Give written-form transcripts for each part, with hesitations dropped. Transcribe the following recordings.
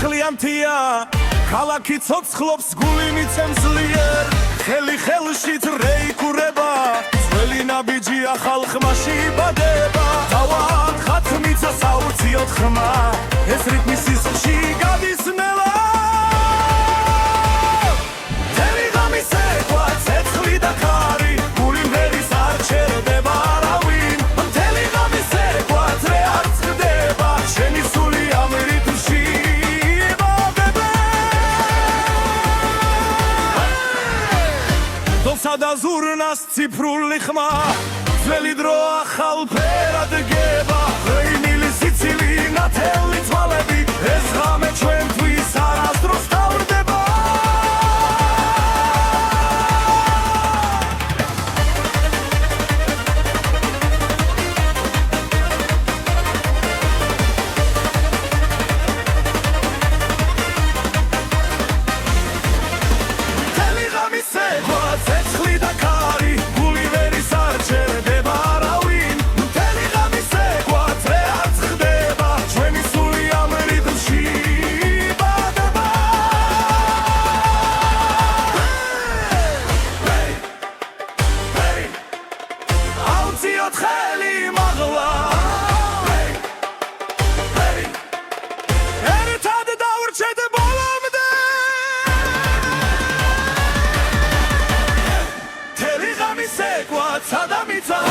ცეცხლიანთია ქალაქი ცოცხლობს გული მიცემს ძლიერ ხელი ხელში დრეიკურება ძველი ნაბიჯია ხალხმა შეიბადება დავარ ხათმიცა საუციოდ ხმა ეს რიტმი სისხლში გადის ნელა თელი ღამის ეკვა ცეცხლი და ქარი გული მღერის არ ჩერდება არავინ მთელი ღამის ეკვა ძრე არ წყდება შენი სული ამ რიტმში დოსა და ზურნას ციფრული ხმა ძველი დრო ახალ ფერად გება ღვინილი სიცილი ნათელი თვალები ეს ღამე ჩვენთვის არასდროს თავდება მთელი ღამის ეკვა ცეცხლი და ქარი გული ვერის არ ჩერდება არავინ მთელი ღამის ეკვა ძრე არ წყდება ჩვენი სული ამ რიტმში იბადება აუციოთ ხელი მაღლა ერთად დავრჩეთ ბოლომდე მთელი ღამის ეკვა ცადამიცა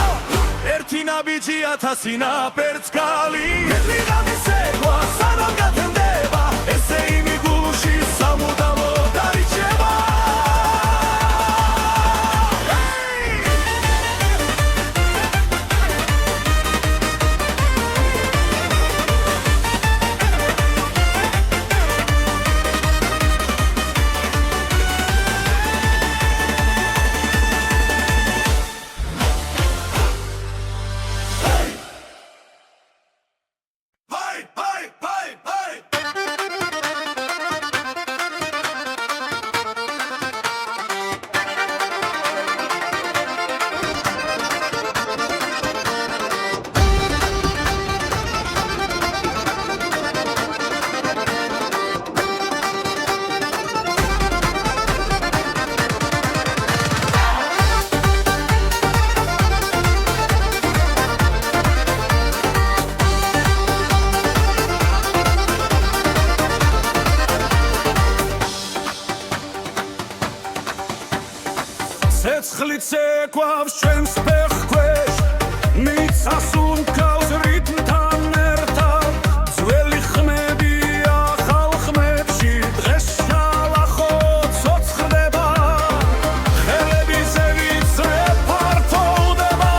ერთი ნაბიჯი ათასი ნაპერწ კალი მთელი ღამის ეკვა სანამ გათენდება ესე იმი გულში სამუდამოდ დარიჩება ცეცხლიც ეკვავს ჩვენს ფეხქვეშ მიწას უმკავს რიტმთან ერთად ძველი ხმები ახალ ხმებში დღეს შალახო ცოცხლდება ხელები ზევიცრე ფართოვდება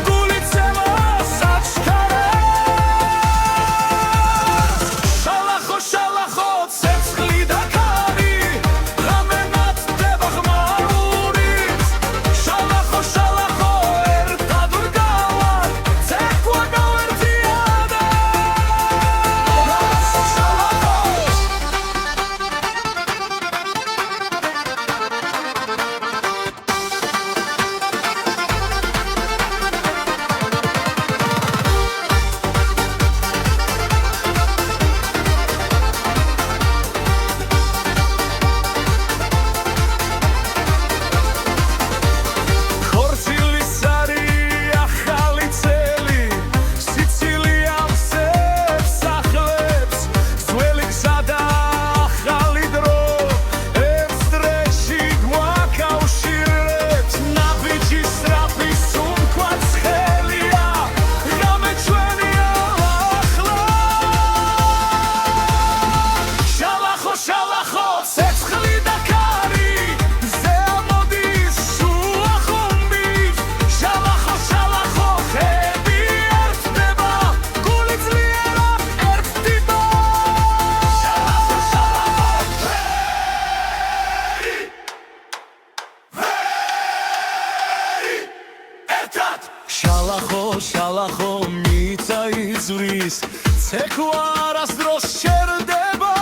გული ცემას აჩქარებს შალახო შალახო ცეცხლი და ქარი ღამე ნათდება ღმაური შალახო შალახო ერთად ვდგავარ ცეკვა გავერთიანე ხორცილის არი ახალი წელი სიცილიანს έψახლებს ძველი გზა და ახალი დრო ერთ დრეში გვაკავშირებს ნაბიჯი სწრაფი სუნთქვაც ხელია ღამე ჩვენია ახლა შალახო შალახო ცეცხლი და ქარი ზე ამოდის შუა ხუმბის შალახო შალახო ხები ერთდება გული ძლიერად ერთდება შალახო შალახო ერთად შალახო შალახო მიწა იზვრის ცეკვა არასდროს შერდება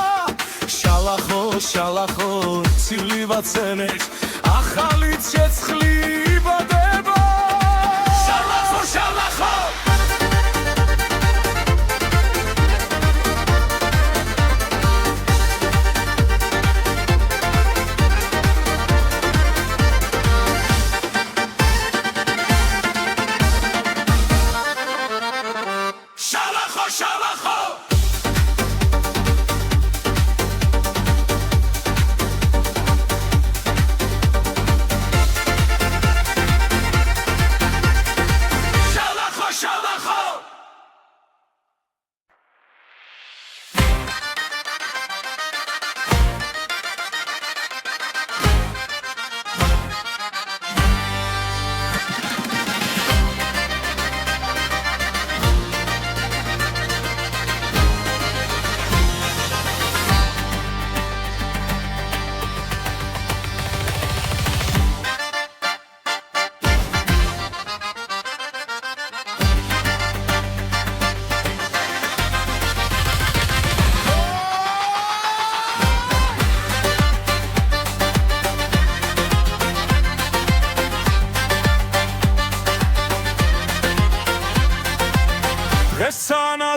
შალახო შალახო ცივი ვაცენებს ახალი ცეცხლი იბადება შალახო შალახო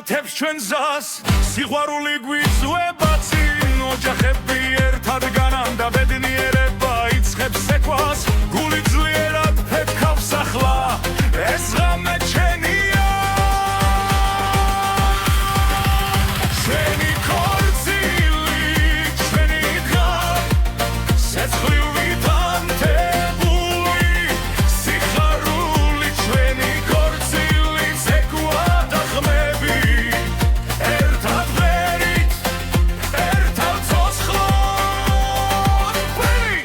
გულათებს ჩვენ ზას სიყვარული გვიწვება წინ ოჯახები ერთად განამდა ბედნიერება იწყებს ეკვას გული ძლიერად ფეთქავს ახლა ეს ღამე ჩვენია ჩვენი ქორწილი ჩვენი დღა სეცხლივით ანთებული სიხარული ჩვენი ქორწილი ცეკვა და ხმები ერთად ვერით ერთად ცოცხლად ვერი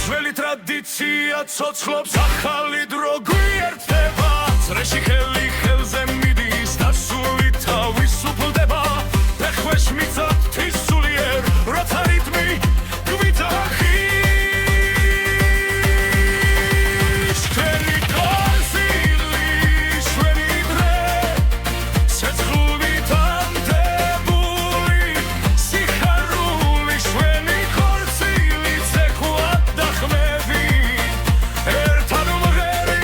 ძველი ტრადიცია ცოცხლობს ახალი დრო გვიერთდება წრეში ხელი ხელზე მიდის და სული თავის უფლდება ფეხვეშ მიწად თვისულიერ როცა რიტმი გვიტახის ჩვენი ქორწილი ჩვენი დღე სეცხლივით ანთებული სიხარული ჩვენი ქორწილი ცეკვა და ხმები ერთად ვღერით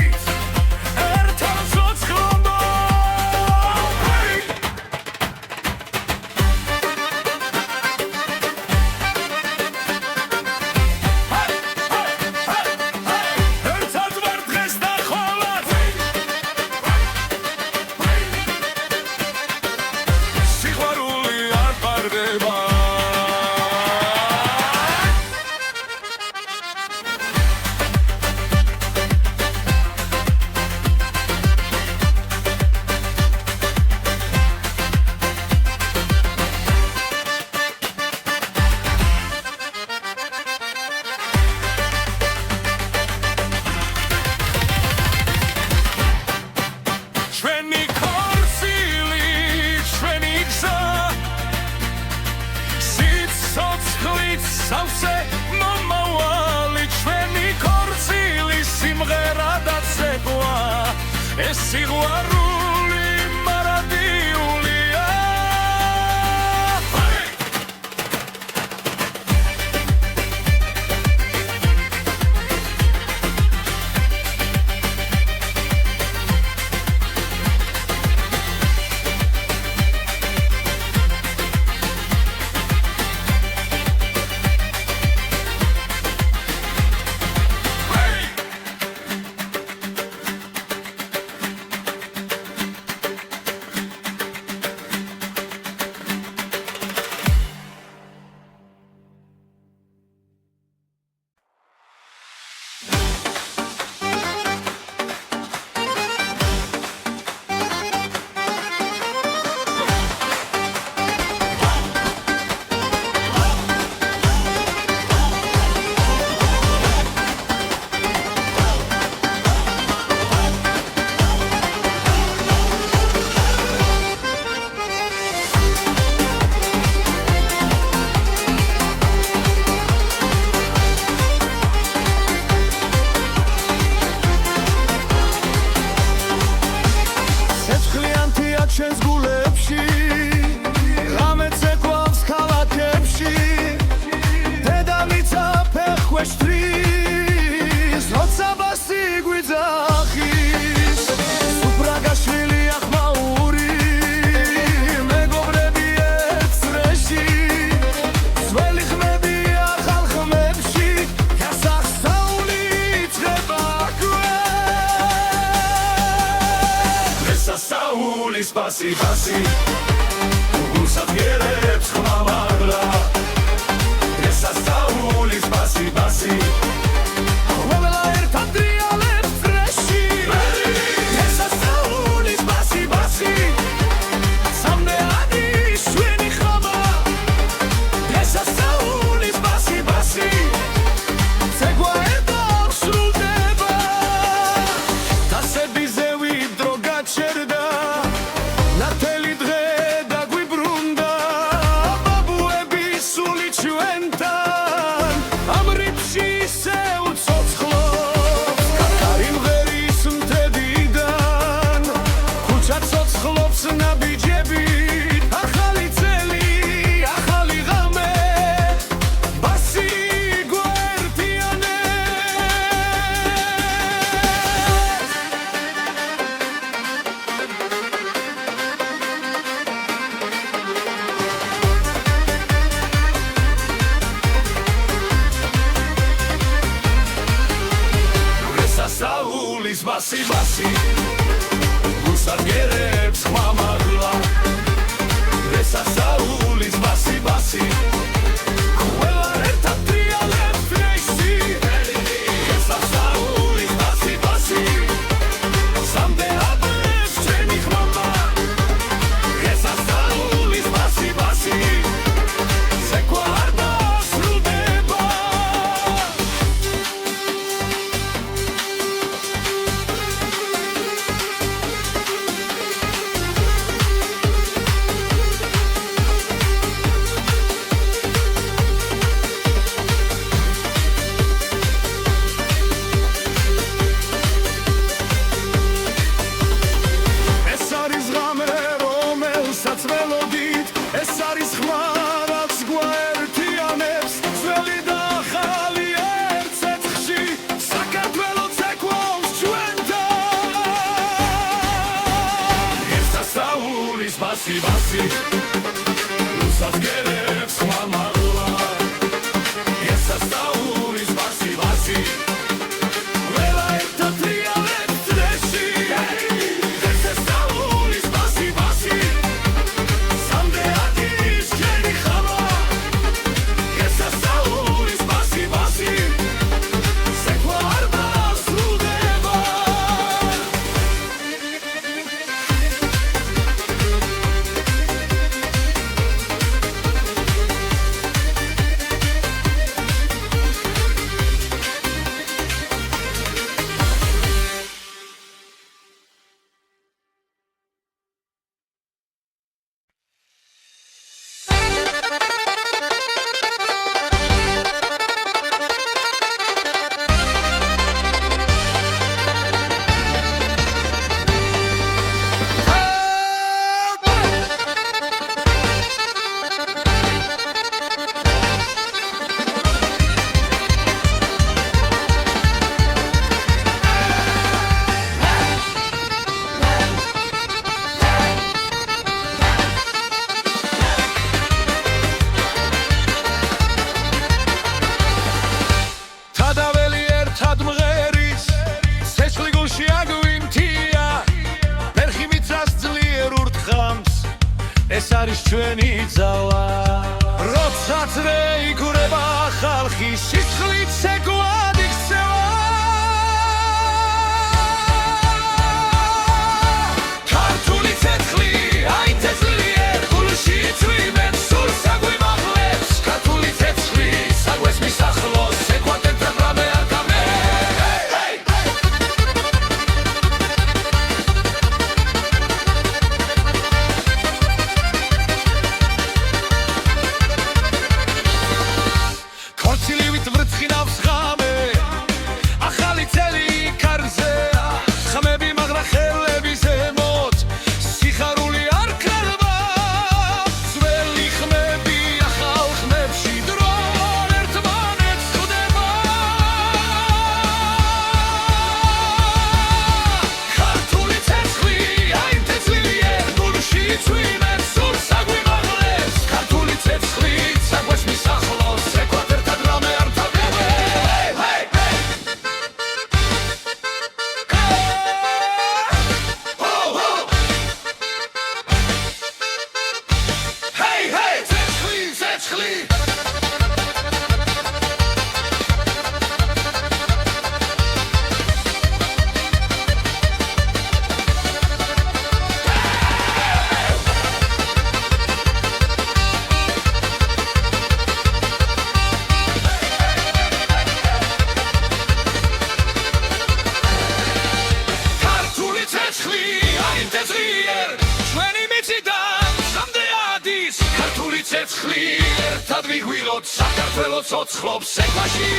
ბასი გუსაგერებს ხმამაღლა რესასაულის ბასი ყველა ერთად ტრიალებს ფრეისი რესასაულის ბასი სამდე ადრებს ჩემი ხმამა რესასაულის ბასი ზეკვა არ დასრულდება ეს არის ხმა რაც გვაერთიანებს ძველი და ახალი ერთ ცეცხლში საქართველოს ეკვლევს ჩვენთან რესასაულის ბასი გუსაგერებს ხმამაღლა რესასაულის ბასი ყველა ერთად ტრიალებს წრეში რესასაულის ბასი სამდე ადგის ჩემი ხამა რესასაულის ბასი ზეკვა არ დასრულდება ეს არის ჩვენი ძალა როცა წრე იგურება ხალხი სისხლით ცეკვად იქცევა ქართული ცეცხლი აი თესლიერ გულში წვიმენ სულ საგვიმაღლებს ქართული ცეცხლი საგვეს მისახლოს ეკვატერთან რამე არ გამე ქორწილივით ვრცხინავს ღამე ახალი წელი კარზე ხმები მაგრა ხელები ზემოთ სიხარული არ ქრება ძველი ხმები ახალ ხმებში დრონ ერთმანეთს ხვდება ქართული ცეცხლი აი თესლიერ გულში წვიმენ სულ საგვიმაღლებს ქართული ცეცხლი საგვეს მისახლოს ეკვატერთან რამე არ თავდება ცეცხლი ქართული ცეცხლი აი თესლიერ ჩვენი მიწიდან სამდე ადის ქართული ცეცხლი ერთად ვიგვიროთ საქართველოს ცოცხლობს ეკვაში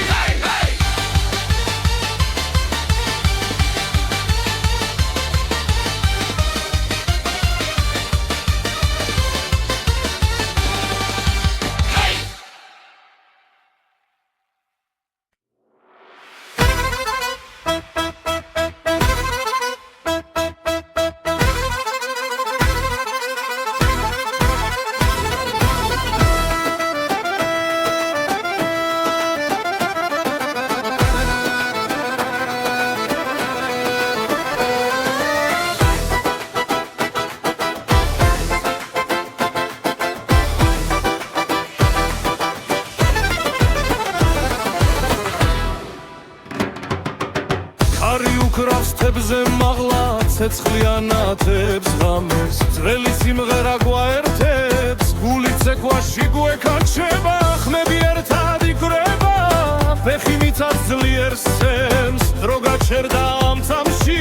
კალათებზე მაღლა ცეცხლიანათებს ღამეს ძველი სიმღერა გვაერთებს გული ცეკვაში გვეკაჩება ხმები ერთად იკვრება ფეხი მიწას ძლიერ სცემს დრო გაჩერდა ამ წამში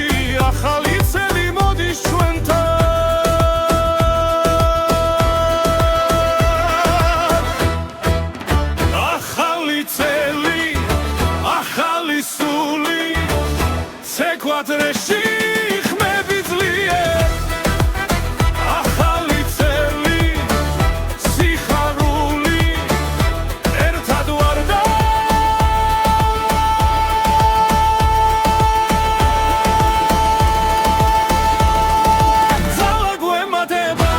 ახალი წელი მოდის ჩვენთან ცეკვადრეში ხმები ძლიერ ახალი წელი სიხარული ერთად ვარ და ძალა გვემატება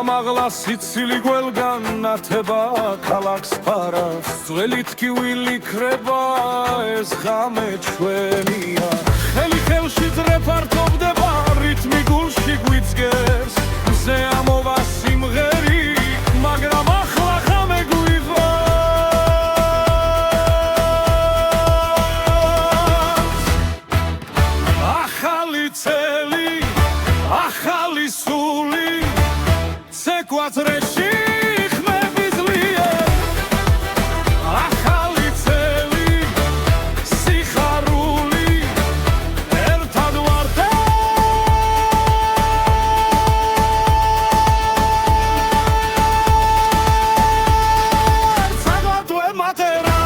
გამაღლა სიცილი გველგან ნათება ქალაქს ფარავს ძველი ტკივილი ქრება ეს ღამე ჩვენია ხელი ხელში ძრეფართობდება რითმი გულში გვიძგებს მზე ამოვა სიმღერი მაგრამ ახლა ღამე გვიღავს ახალი წელი ახალი სული ცეკვადრეში ხმები ძლიერ ახალი წელი სიხარული ერთად ვარ და ძალა გვემატება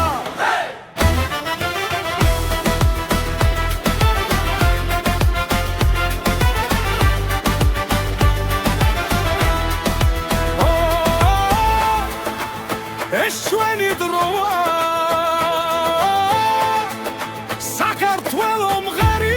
ეს ჩვენი დროა საქართველო მღერი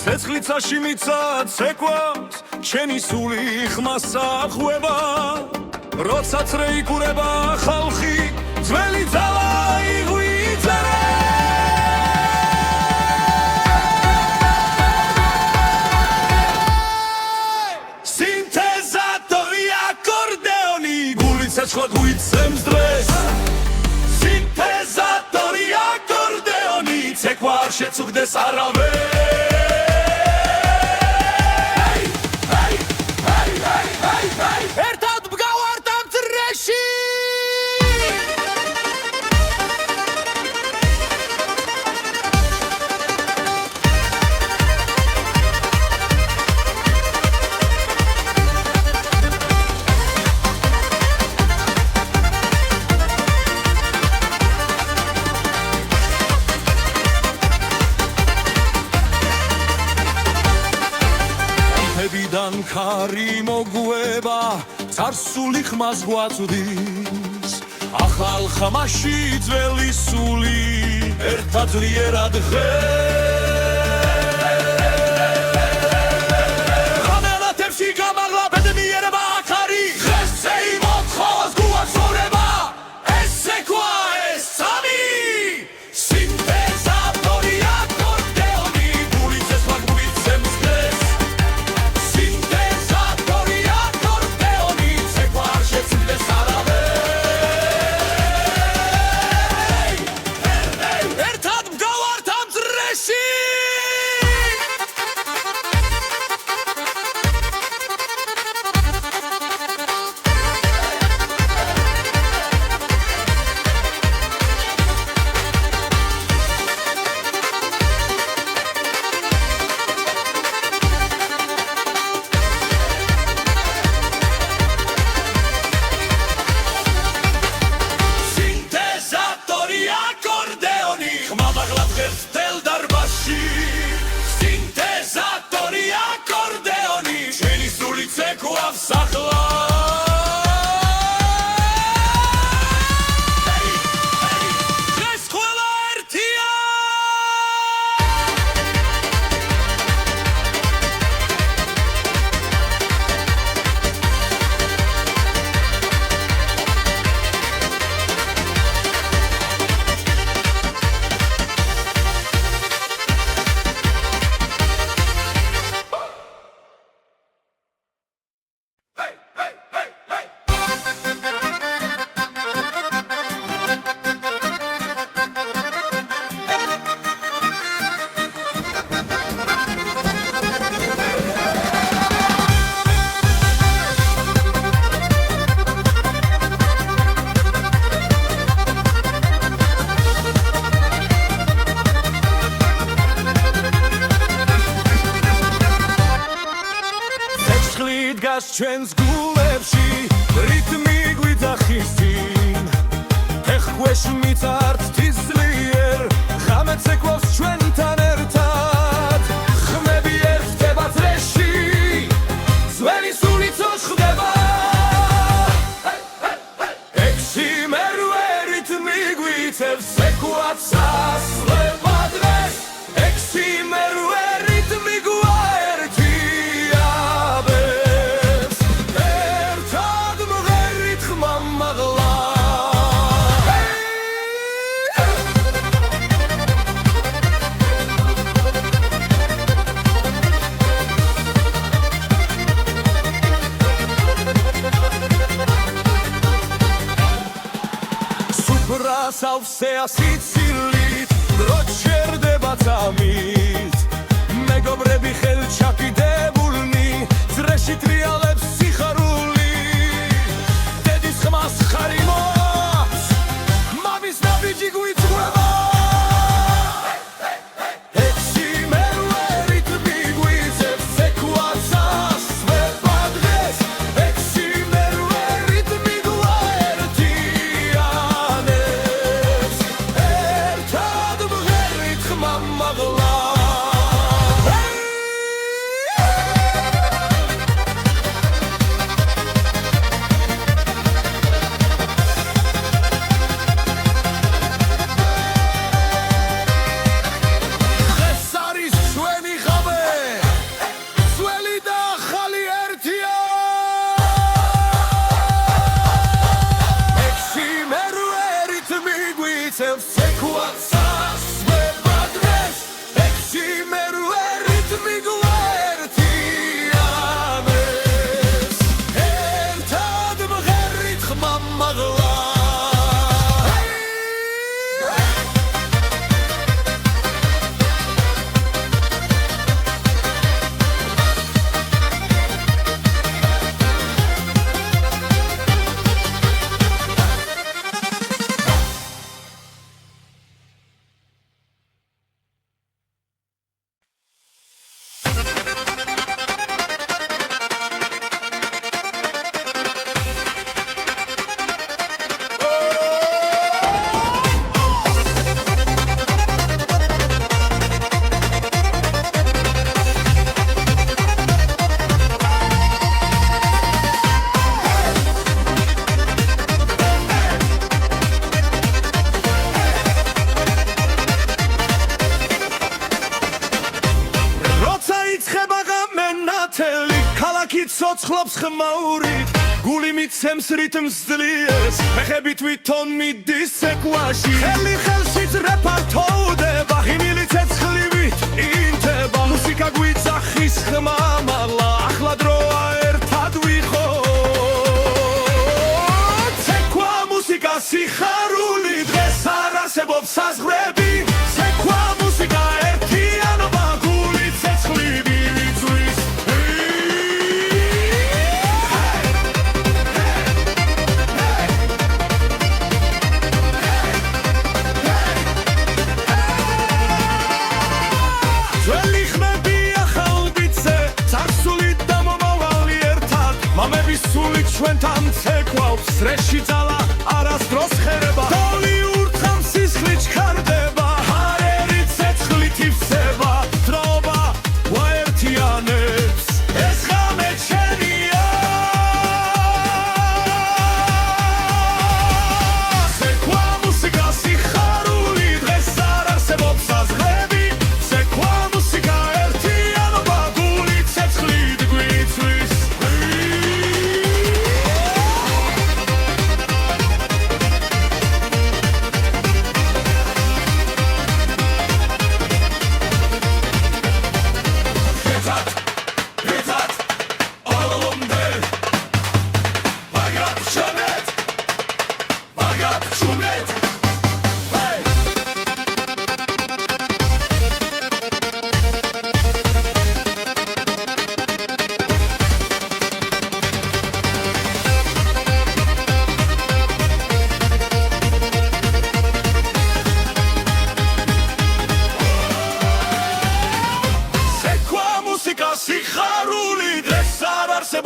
ცეცხლიცაში მიცა ცეკვავს ჩემი სული ხმას ახვევა როცა წრე იკურება ხალხი ძველი ძალა იღვიძერე სინთეზატორი აკორდეონი გული ცეცხლად გვიცემს დღეს სინთეზატორი აკორდეონი ცეკვა არ შეწუხდეს არავინ ერთად მგავართ ამ წრეში მედიდან ქარი მოგვება წარსული ხმას გვაწვდის ახალ ხმაში ძველი სული ერთად ძლიერად ღამელათებში გამაღლა ბედნიერება ახალი ჩვენს გულებში რიტმი გვიძახის წინ ეხქვეშ მიწართ თისლიერ ღამეც ეკვავს ჩვენთან ერთად ხმები ერთდება წრეში ძველი სულიც ხდება ექვსი მერვე რიტმი გვიწევს ეკვაც სასვლება დღეს ექვსი მერვე რიტმი გვაერთიაბებს ერთად მღერით ხმა მაღლა სავსეა სიცილით დრო ჩერდება წამით მეგობრები ხელჩაკიდებულნი წრეში ტრიალებს სიხარული დედის ხმას ხარი მოაქვს მამის ნაბიჯი გვიწყვება ექვსი მერვე რიტმი გვიწევს ეკვაც სასვება დღეს ექვსი მერვე რიტმი გვაერთიანებს ერთად მღერით ხმა მაღლა ცოცხლობს ხმაურით გული მიცემს რიტმს ძლიერს ფეხები თვითონ მიდის ეკვაში ხელი ხელშიც რეპარტოვდება ღიმილი ცეცხლივით ინთება მუსიკა გვიძახის ხმა მაღლა ახლა დროა ერთად ვიყოთ ცეკვა მუსიკა სიხარული დღეს არ არსებობს საზღვრები ცეკვა მუსიკა ერთიანობა გული ცეცხლივი ვიწვის ჩვენთან ცეკვავს წრეში ძალა არასდროს ხერება დოლი ურთხავს სისხლი ჩქარდება ჰარერი ცეცხლით ივსება დროობა გვაერთიანებს ეს ღამე ჩვენია ცეკვა მუსიკა სიხარული დღეს არ არსებობს საზღვრები ცეკვა მუსიკა ერთიანობა გული ცეცხლით გვიწვის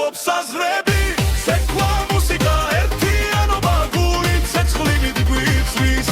ფლობს საზღვრები სეკვა მუსიკა ერთიანობა გული ცეცხლივით გვიწვის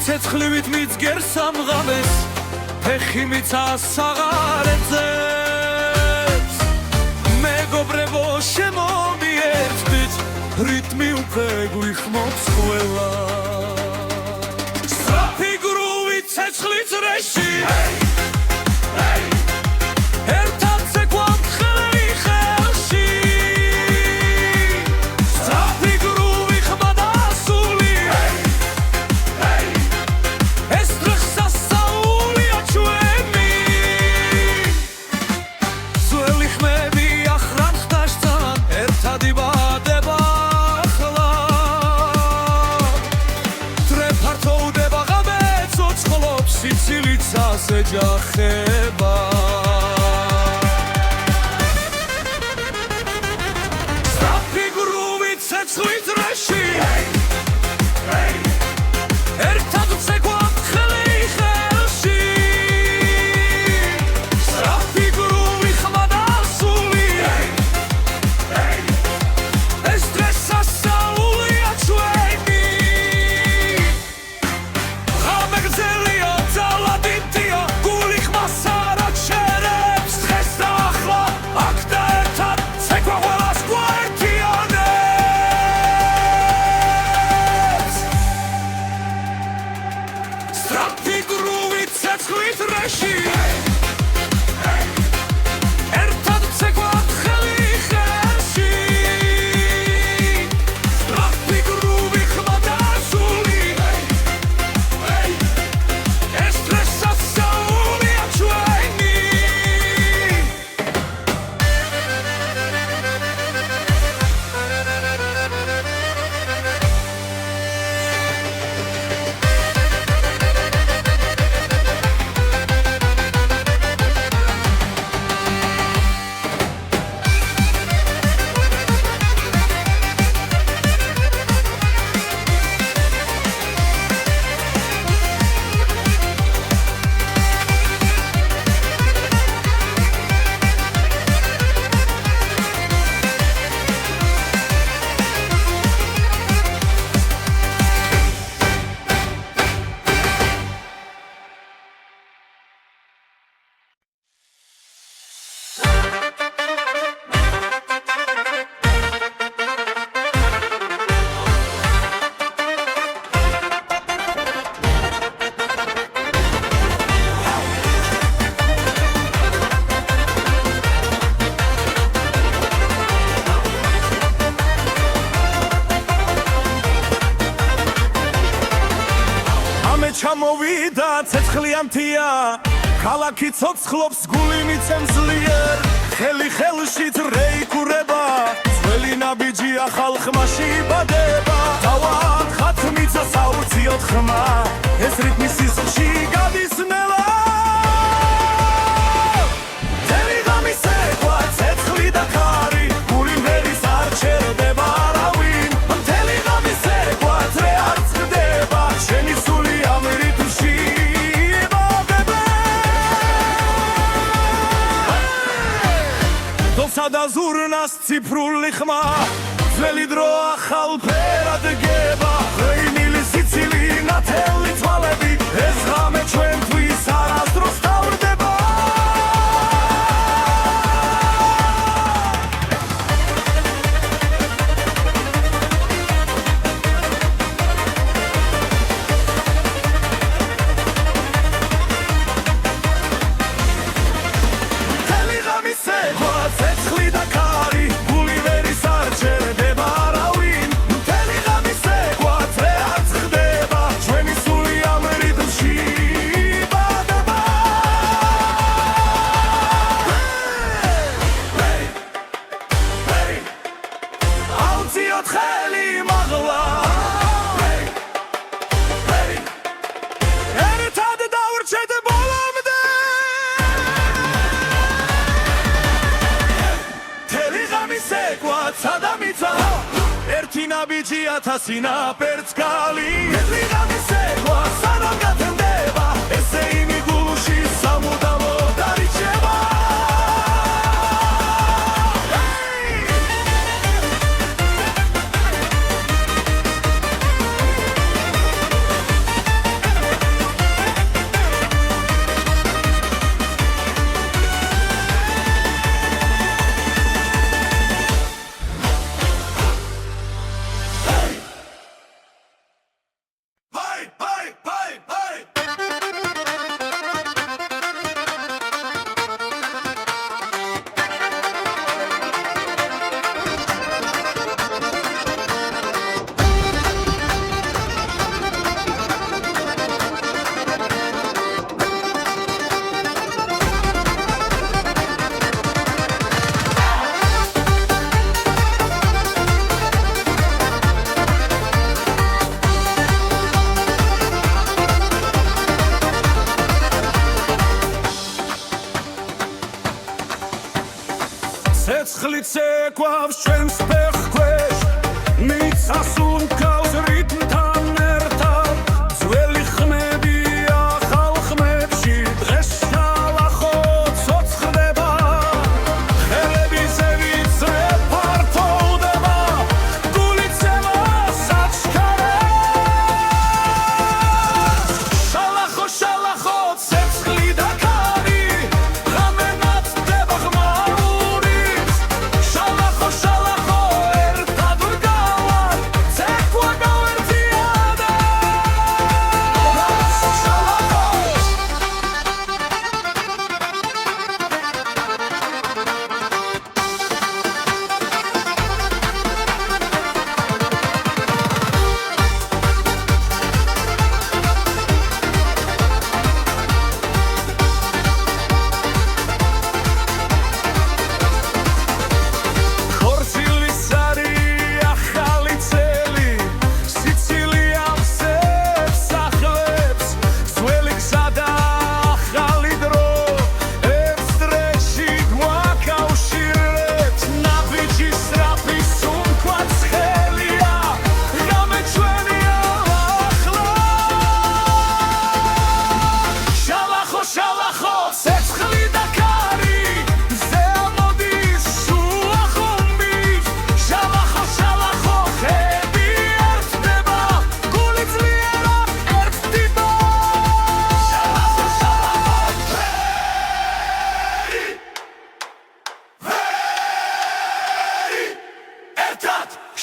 ცეცხლივით მიძგერ სამღამეს ფეხი მიცას საღარეთებს მეგობრებო შემომიერთდით რიტმი უკვე გვიხმობს ყველა სწრაფი გრუვი ცეცხლის რეში ერთად ცეკვავთ ხელი ხელში სწრაფი გრუვი ხმა და სული ეჯახება სწრაფი გრუვი ცეცხლის რეში ერთად ვცეკვავთ ხელი ხელში სწრაფი გრუვი ხმა და სული ეს დღეს სასწაულია ჩვენი ღამე გრძელია ძალადიტია ჩამოვიდა ცეცხლიანთია ქალაქი ცოცხლობს გული მიცემს ძლიერ ხელი ხელში რეიკურება ძველი ნაბიჯია ხალხმაში იბადება თავად ხათმიცა საუციოდ ხმა ეს რიტმი სისხლში გადის ნელა ძელი ღამის ეკვა ცეცხლი და ქარი გული მერის არ ჩერდება არავინ მთელი ღამის ეკვა ძრე არ წყდება შენი სული ამ რიტმში იბადება დოსა და ზურნას ციფრული ხმა ძველი დრო ახალ ფერად გება ღვინილი სიცილი ნათელი თვალები ეს ღამე ჩვენთვის არასდროს თავდება ნაბიჯი 1000 ნაპერწკალი ედრიღამისე გვა სანამ გათენდება ესე იმი გულში სამუდამო დარიჩება ცეცხლიც ეკვავს ჩვენს ფეხქვეშ მიწას უმკავს რიტმთან ერთად ძველი ხმებია ახალ ხმებში დღეს შალახო ცოცხლდება ხელებზე ვიწრე ფართოვდება გულიცემა საჩქარებს შალახო შალახო ცეცხლი და ქარი ღამე ნათდება ღმა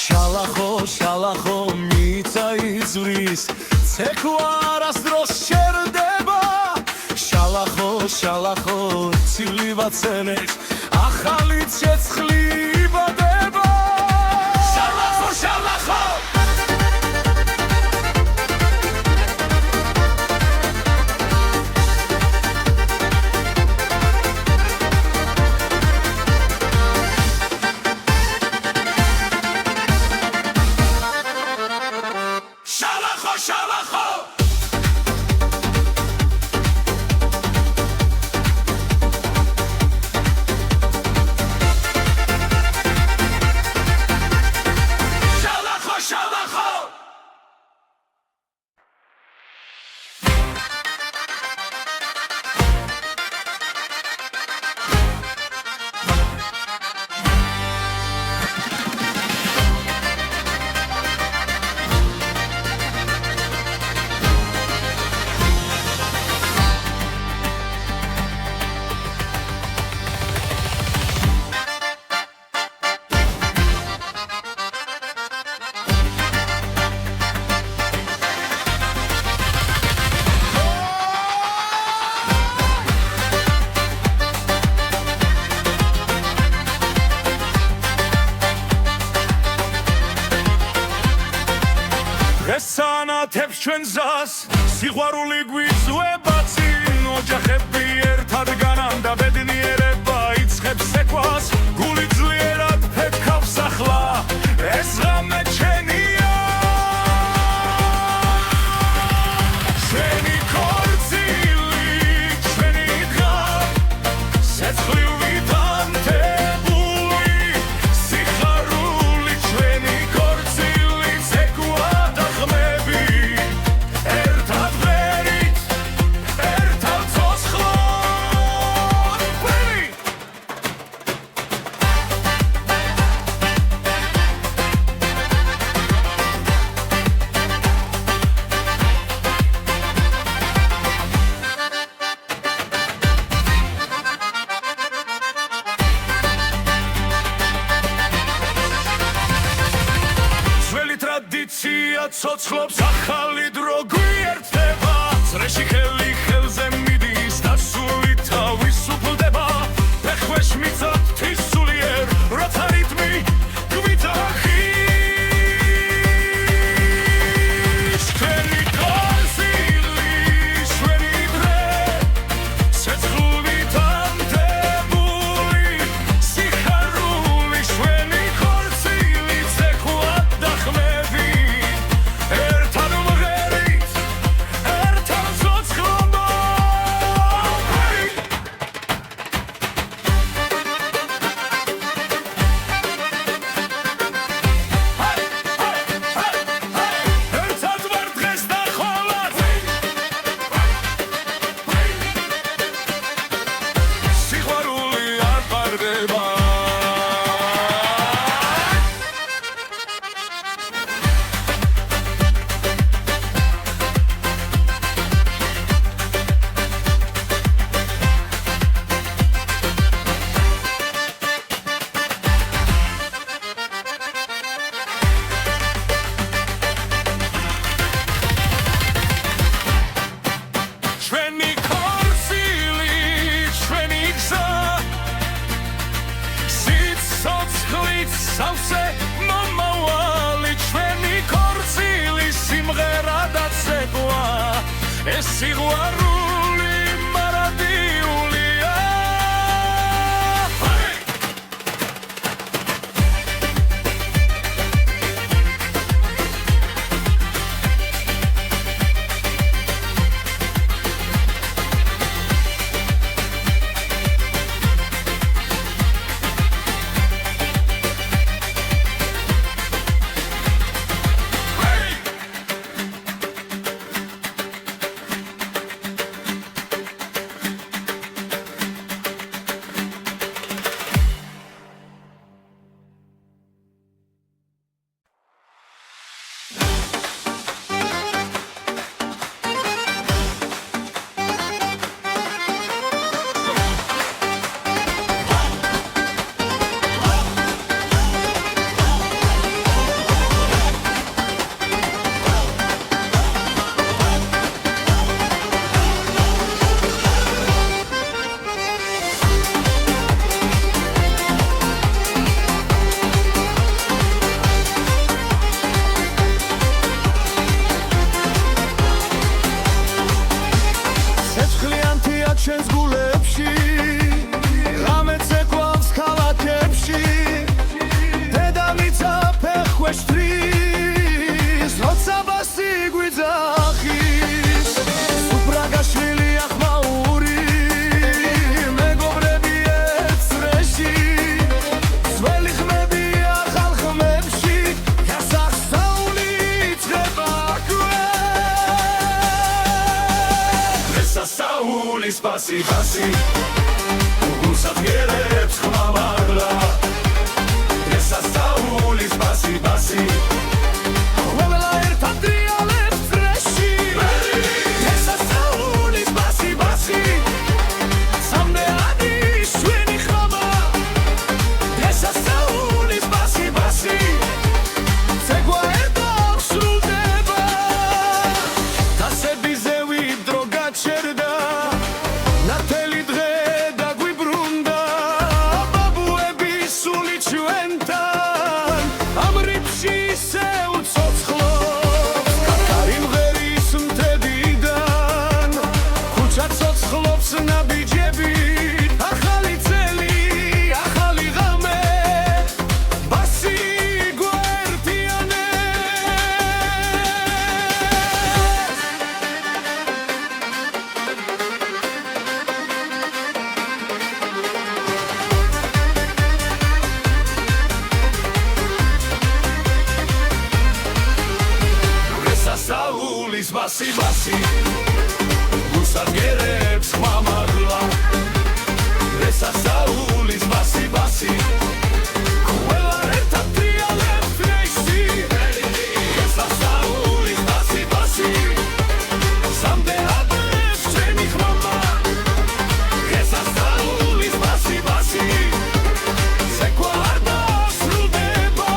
შალახო შალახო მიწა იზვრის ცეკვა არასდროს შერდება შალახო შალახო ცივი ვაცელებს ახალი ცეცხლი იბადება შალახო შალახო შალახო ესანათებს ჩვენ ზას სიყვარული გვიწვება წინ ოჯახები ერთად განამ და ბედნიერება იწყებს ეკვას გული ძლიერად ფეთქავს ახლა ეს ღამე ჩვენია ჩვენი ქორწილი ჩვენი დღა სეცხლი ვითანთებული სიხარული ჩვენი ქორწილი ცოცხლობს ახალი დრო გვიერთდება წრეში ხელი ხელზე მიდის და სული თავის უფლდება ფეხვეშ მიწა ღვთის სულიერ როცა რიტმი გვიძახის ჩვენი კონსილი ჩვენი დღე ცეცხლობით ამდებული სიხარული ჩვენი ხორცილი ცეკვად დახმები ერთად მღერით ერთად ცოცხლობა ერთად ვარ დღეს და ხოლად სიყვარული არ პარდება ჩვენი ხორცილი ჩვენი გზა სიცოცხლით სავსე მომავალი ჩვენი ხორცილი სიმღერა და ცეკვა ეს სიყვარული მარადიულია ცეცხლიანთია ჩვენს გულებში ღამე ცეკვავს ქალაქებში დედამიწა ფეხვეშ თრის როცა ბასი გვიძახის სუფრაგაშვილი ახმაური მეგობრები ეცრეში ძველი ხმები ახალ ხმებში გასახსაული იწყება Sauli, spasi, spasi, gusatierებს ხმამაღლა ესა საული, spasi, spasi, ყველა ერთად დრიალებს წრეში ესა საული, spasi, spasi, სამდეადი ჩვენი ხმა ესა საული, spasi, spasi, ცეკვა ერთად სრულდება დასებიზე ვიდრო გაჩერდა ნათელი დღე დაგვიბრუნდა ბაბუები სული ჩვენთან ამ რიფში ისევ ცოცხლობს კაკარი მღერის მთებიდან ქუჩა ცოცხლობს ნაბიჯებით ახალი წელი ახალი ღამე ბასი საულის ბასი ბასი გუსადგერებს ხმამაღლა ესა საულის ბასი ბასი ყველა ერთად დრიალებს წრეში ესა საულის ბასი ბასი სამდეადი ჩვენი ხმა ესა საულის ბასი ბასი ცეკვა არ დასრულდება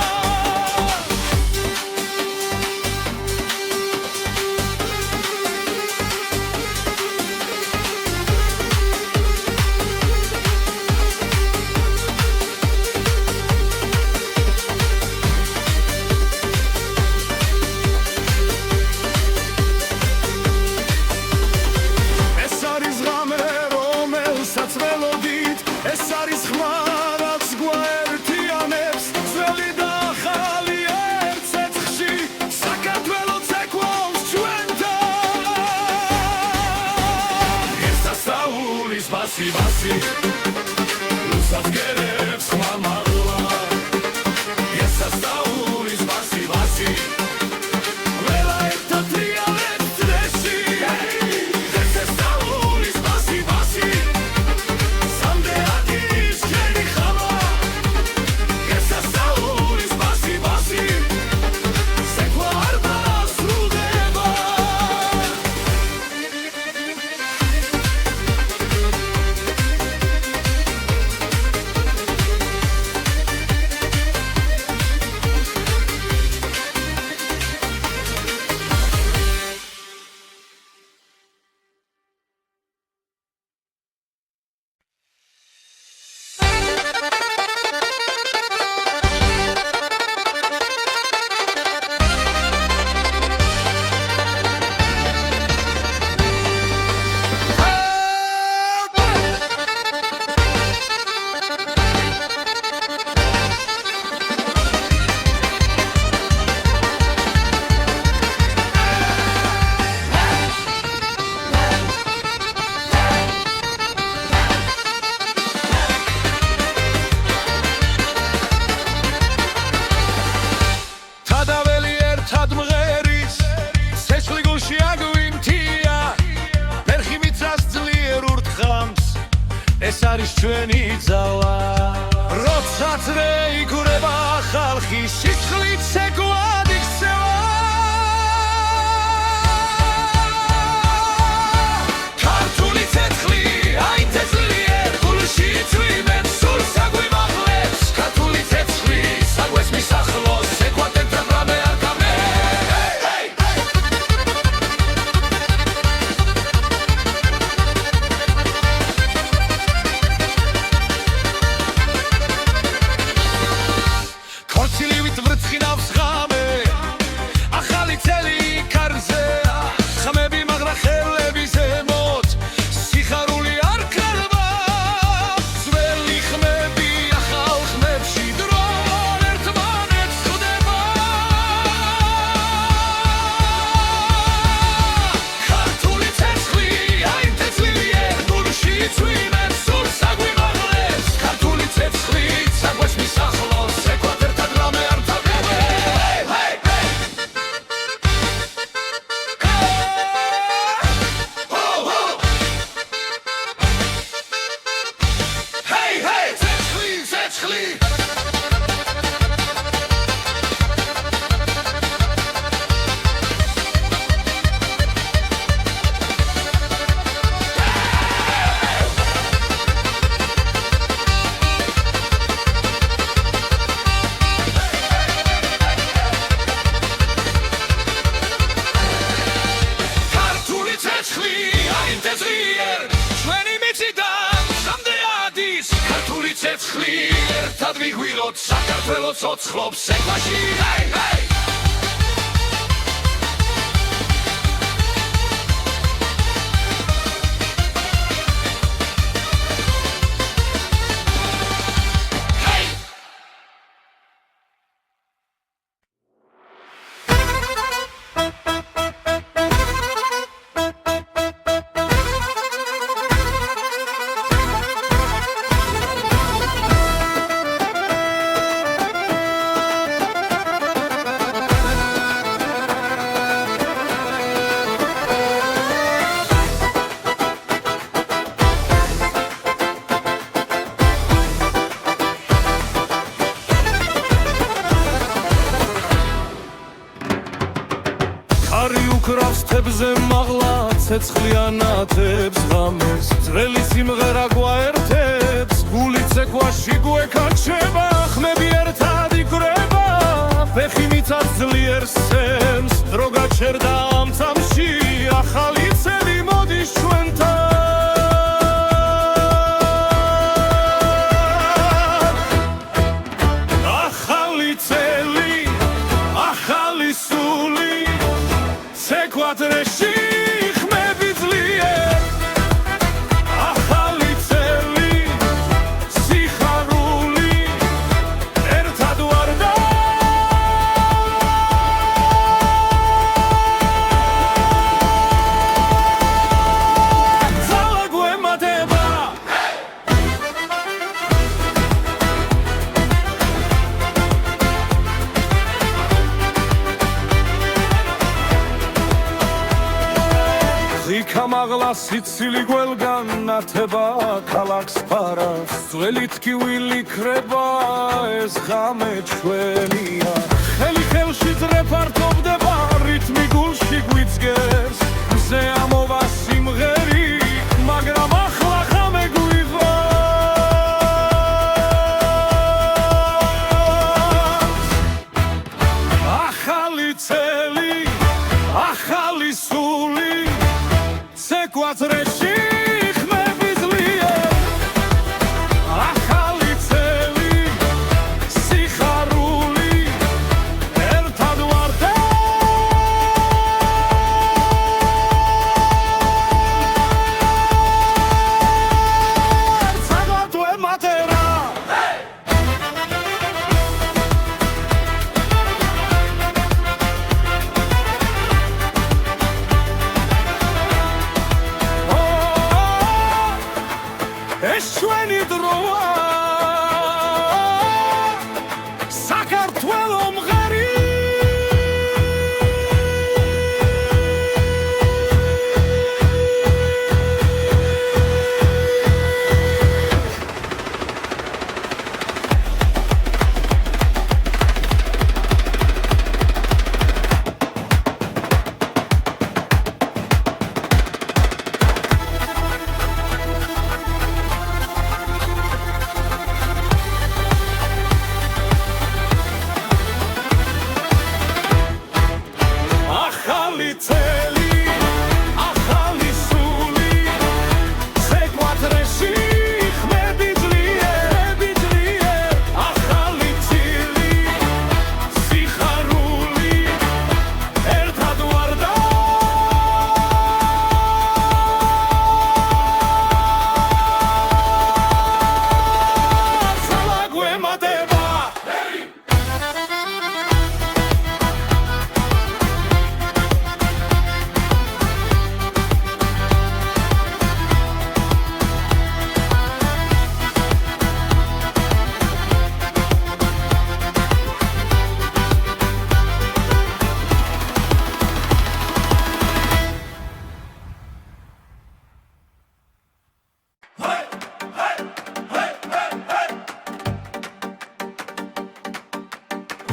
ბასი ბასი რუსად გერებს მამალა ესასწაულის ბასი ბასი ყველა ერთად ტრიალებს წრეში ესასწაულის ბასი ბასი სამდეადის შენი ხალა ესასწაულის ბასი ბასი სეკვა არ დასრულდება თადაველი ერთად მღერის სეცხვი გულში აგვიმთია ფერხი მიწას ძლიერ ურთხამს ეს არის ჩვენი ძალა როცა წრე იგურება ხალხი სიცხლით ცეკვად იქცევა ქართული ცეცხლი აინთე ძლიერ გულში წვიმენ სურს აგვიმაღლებს ქართული ცეცხლი საგვეს მისახლოს ცეკვად ერთად რამე არ გამე ქორწილივით ვრცხინავს ღამე ახალი წელი კარზეა ხმები მაგრა ხელები ზემოთ სიხარული არ კარვა ძველი ხმები ახალ ხმებში დრო ერთმანეთს ხვდება ქართული ცეცხლი აინთე ძლიერ გულში წვიმენ სურს აგვიმაღლებს ქართული ცეცხლი საგვეს მისახლოს ცეკვად ერთად რამე არ თავდება ცეცხლი ცეცხლი ქართული ცეცხლი აინთე ძლიერ ჩვენი მიწიდან სამდეადის ქართული ცეცხლი ერთად ვიგვიროთ საქართველოს ცოცხლობს ცეკვაში ხარი უკრავს თებზე მაღლა ცეცხლიანათებს ღამეს ძველი სიმღერა გვაერთებს გული ცეკვაში გვეკაჩება ხმები ერთად იგრება ფეხი მიწას ძლიერ სცემს დრო გაჩერდა ამ წამში ახალი წელი მოდის ჩვენთან ახალი წელი ახალი სული ცეკვადრეში ხმები ძლიერ ახალი წელი სიხარული ერთად ვარდა ძალა გვემატება ჩამაღლა სიცილი გველგან ნათება ქალაქს ფარავს ძველი ტკივილი ქრება ეს ღამე ჩვენია ხელი ხელში ძრეფართობდება რითმი გულში გვიძგეს მზე ამოვა სიმღერი მაგრამ ახლა ღამე გვიღავს ახალი წელი ახალი სული ცეკვათრეში ხმები ძლიერ ახალი წელი სიხარული ერთად ვართ საერთოდ ემატერა ეს ჩვენი დროა საქართველო მღერი ახალი წელი ახალი სული ცეკვათრეში ხმები ძლიერ ახალი წილი სიხარული ერთად ვართ სალა გვემატება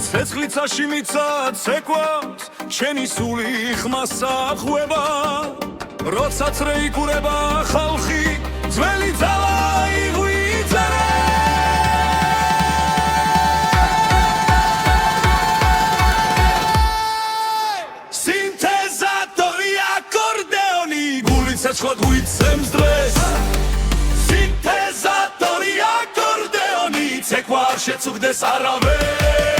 ცეცხლიცაში მიცა ცეკვავს შენი სული ხმასა ხვება როცა წრე იკურება ხალხი ძველი ძალა იღვიძერე სინთეზატორი აკორდეონი გული ცეცხლად გვიცემს დღეს სინთეზატორი აკორდეონი ცეკვა არ შეწუხდეს არავეს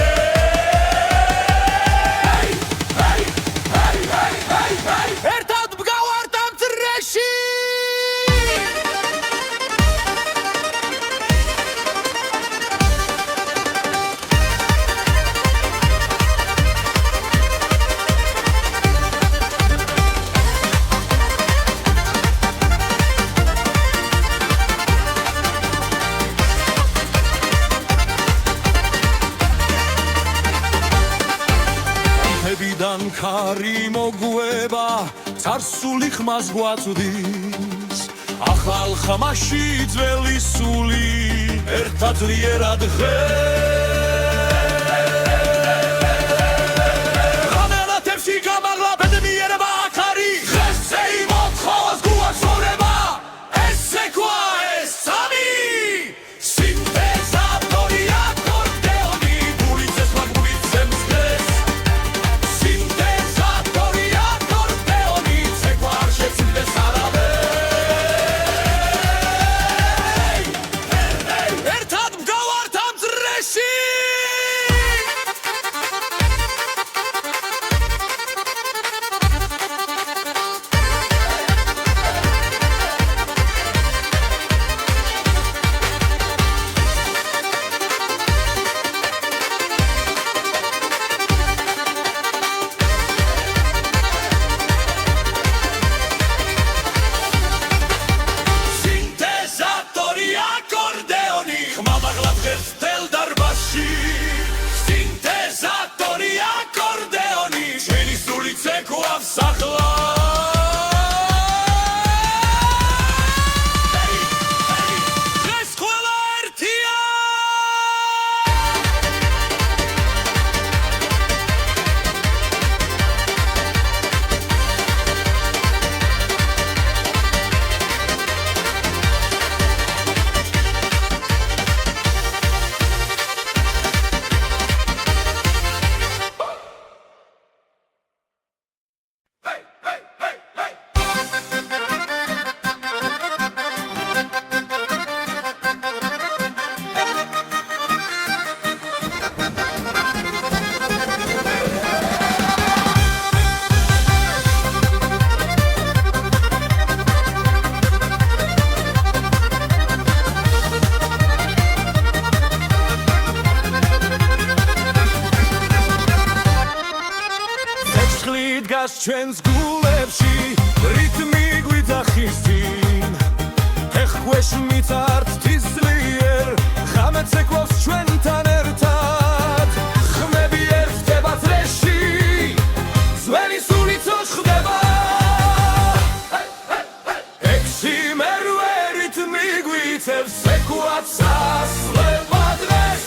ერთად ვგავართ ამ წრეში მებიდან ქარი მოგვება წარსული ხმას გვაწვდის ახალ ხამაში ძველი სული ერთად ძლიერად ღამელათებში გამაღლა ბედნიერება აქარი დღესე იმოთხოვას გუას ცხოვრება ეს ცეკვა ეს სამი სინთეზატორი აკორდეონი გული ცეცხლად გვიცემს დღეს სინთეზატორი აკორდეონი ცეკვა არ შეწუხდეს არავეს ერთად ვგავართ ამ წრეში ცეცხლი დგას ჩვენს გულებში რითმი გვიძახის წინ ეხქვეშ მიწართ თისლიერ ღამე ცეკვავს ჩვენთან ერთად ხმები ერთდება წრეში ძველი სულიწო ხდება ექსიმერვე რითმი გვიწევს ცეკვაც ასლება დღეს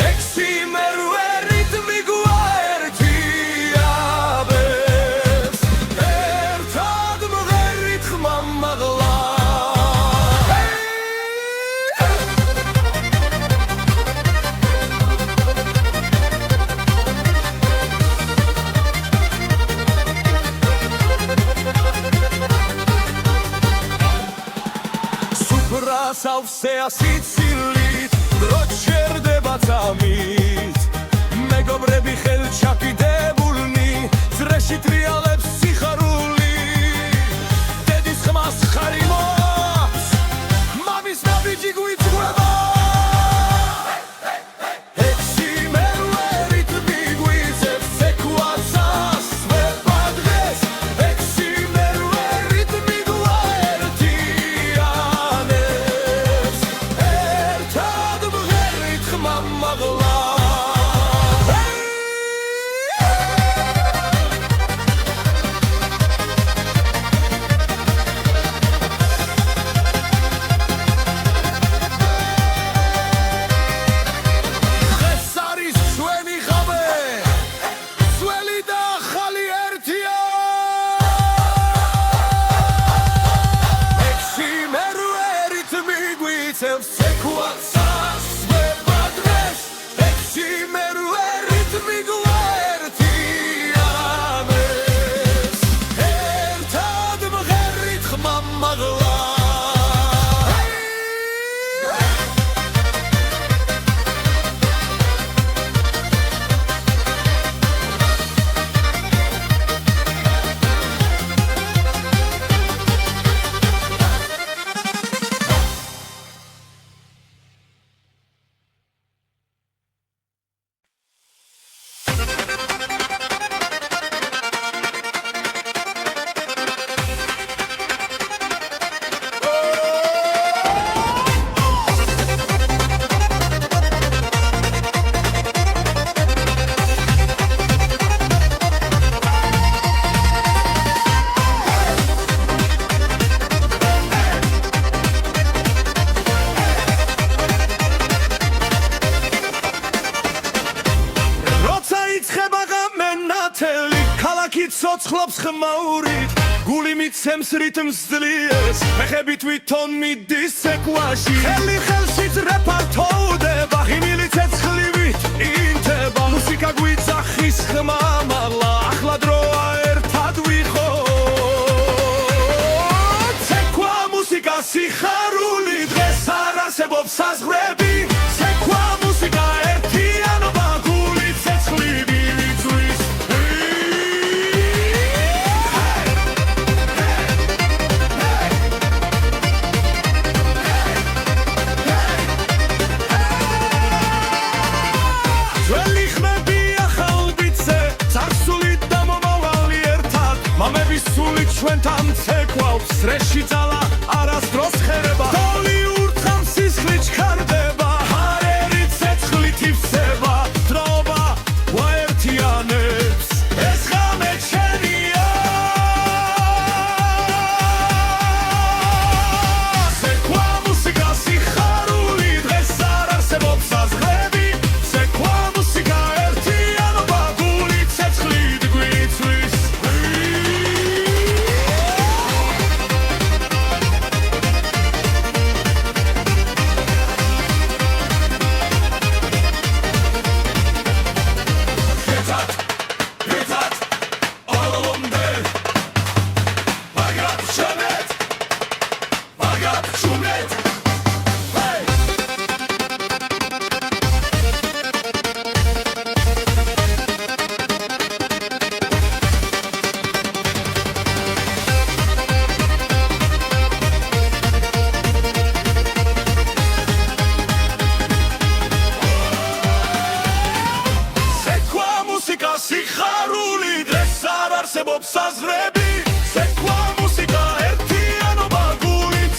ექსიმერვე რითმი გვაერთიაბებს ერთად მღერით ხმა მაღლა სავსე ასიცილით დრო ჩერდება წამით მეგობრები ხელჩაკიდებულნი ძრეში ტრიალებს სიხარული დედის ხმას ხარი მოაქვს მამის ნაბიჯი გვიწყვება ექსიმერვე რითმი გვიწევს ცეკვაც ასვება დღეს ექსიმერვე რითმი გვაერთიანებს ერთად მღერით ხმა მაღლა დღეს არის ჩვენი ღამე ძველი და ახალი ერთია ექსიმერვე რითმი გვიწევს ცეკვაც ასვება დღეს ექსიმერვე რითმი გვაერთიანებს ერთად მღერით ხმა მაღლა ცოცხლობს ხმაურით გული მიცემს რიტმს ძლიერს ფეხები თვითონ მიდის ცეკვაში ხელი ხელში ძრეფართოვდება ღიმილი ცეცხლივით ინთება მუსიკა გვიძახის ხმა მაღლა ახლა დროა ერთად ვიყოთ ცეკვა მუსიკა სიხარული დღეს არ არსებობს საზღვრები ცეკვა მუსიკა ერთიანობა გული ცეცხლი ვილიწვის ძველი ხმები ახალ ბიძზე წარსული და მომავალი ერთად მამების სული ჩვენთან ცეკვავს წრეში ძალა არასდროს ხერება დოლი ურთხამ სისხლი ჩქარდება ჰარერი ცეცხლით ივსება დროობა გვაერთიანებს ეს ღამე ჩვენია ცეკვა მუსიკა სიხარული დღეს არ არსებობს საზღვრები ცეკვა მუსიკა ერთიანობა გული ცეცხლით გვიწვის მოსაზრება